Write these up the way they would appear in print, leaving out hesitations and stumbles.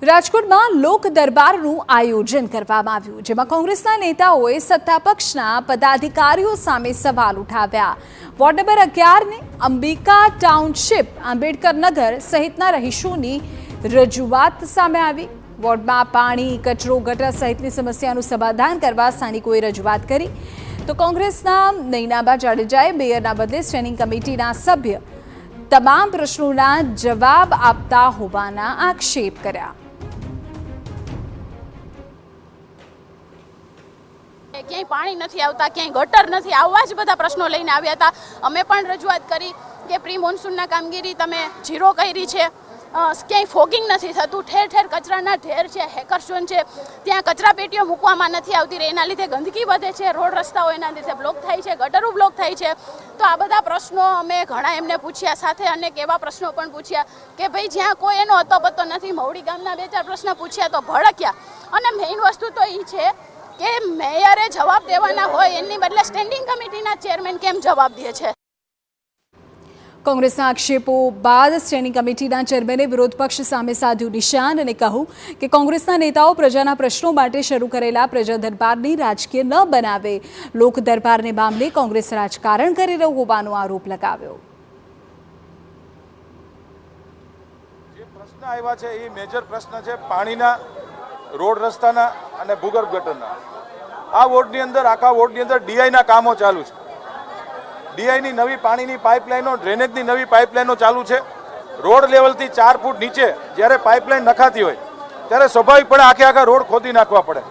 રાજકોટમાં લોક દરબારનું આયોજન કરવામાં આવ્યું, જેમાં કોંગ્રેસના નેતાઓએ સત્તાપક્ષના પદાધિકારીઓ સામે સવાલ ઉઠાવ્યા। Ward number 11 Ambika township, Ambedkar Nagar સહિતના રહીશોની રજૂઆત સામે આવી। વોર્ડમાં પાણી, કચરો, ગટર સહિતની સમસ્યાનું સમાધાન કરવા સ્થાનિકોએ રજૂઆત કરી, તો કોંગ્રેસના નૈનાબા જાડેજાએ મેયરના બદલે સ્ટેન્ડિંગ કમિટીના સભ્ય તમામ પ્રશ્નોના જવાબ આપતા હોવાના આક્ષેપ કર્યા। ક્યાંય પાણી નથી આવતા, ક્યાંય ગટર નથી, આવા જ બધા પ્રશ્નો લઈને આવ્યા હતા। અમે પણ રજૂઆત કરી કે પ્રી મોન્સૂનના કામગીરી તમે ઝીરો કરી છે, ક્યાંય ફોગિંગ નથી થતું, ઠેર ઠેર કચરાના ઢેર છે, હેકરઝોન છે, ત્યાં કચરા પેટીઓ મૂકવામાં નથી આવતી, એના લીધે ગંદકી વધે છે, રોડ રસ્તાઓ એના લીધે બ્લોક થાય છે, ગટરો બ્લોક થાય છે। તો આ બધા પ્રશ્નો અમે ઘણા એમને પૂછ્યા, સાથે અનેક એવા પ્રશ્નો પણ પૂછ્યા કે ભાઈ જ્યાં કોઈ એનો અતોપતો નથી। મવડી ગામના 2-4 પ્રશ્ન પૂછ્યા તો ભડક્યા, અને મેઇન વસ્તુ તો એ છે કે મેયરે જવાબ દેવાના હોય એની બદલે સ્ટેન્ડિંગ કમિટીના ચેરમેન કેમ જવાબ દે છે। કોંગ્રેસના આક્ષેપો બાદ સ્ટેન્ડિંગ કમિટીના ચેરમેને વિરોધ પક્ષ સામે સાધ્યું નિશાન અને કહ્યું કે કોંગ્રેસના નેતાઓ પ્રજાના પ્રશ્નો માટે શરૂ કરેલા પ્રજા દરબારની રાજકીય ન બનાવે। લોક દરબારને મામલે કોંગ્રેસ રાજકારણ કરી રહ્યું હોવાનો આરોપ લગાવ્યો। જે પ્રશ્ન આવ્યા છે એ મેજર પ્રશ્ન છે પાણીના, રોડ રસ્તાના અને ભૂગર્ભ ગટરના। આ વોર્ડની અંદર, આખા વોર્ડની અંદર ડીઆઈના કામો ચાલુ છે। ડીઆઈની નવી પાણીની પાઇપલાઇનો, ડ્રેનેજની નવી પાઇપલાઇનો ચાલુ છે। રોડ લેવલથી 4 ફૂટ નીચે જ્યારે પાઇપલાઇન નખાતી હોય ત્યારે સ્વાભાવિકપણે આખા રોડ ખોદી નાખવા પડે,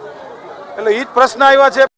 એટલે એ જ પ્રશ્ન આવ્યા છે।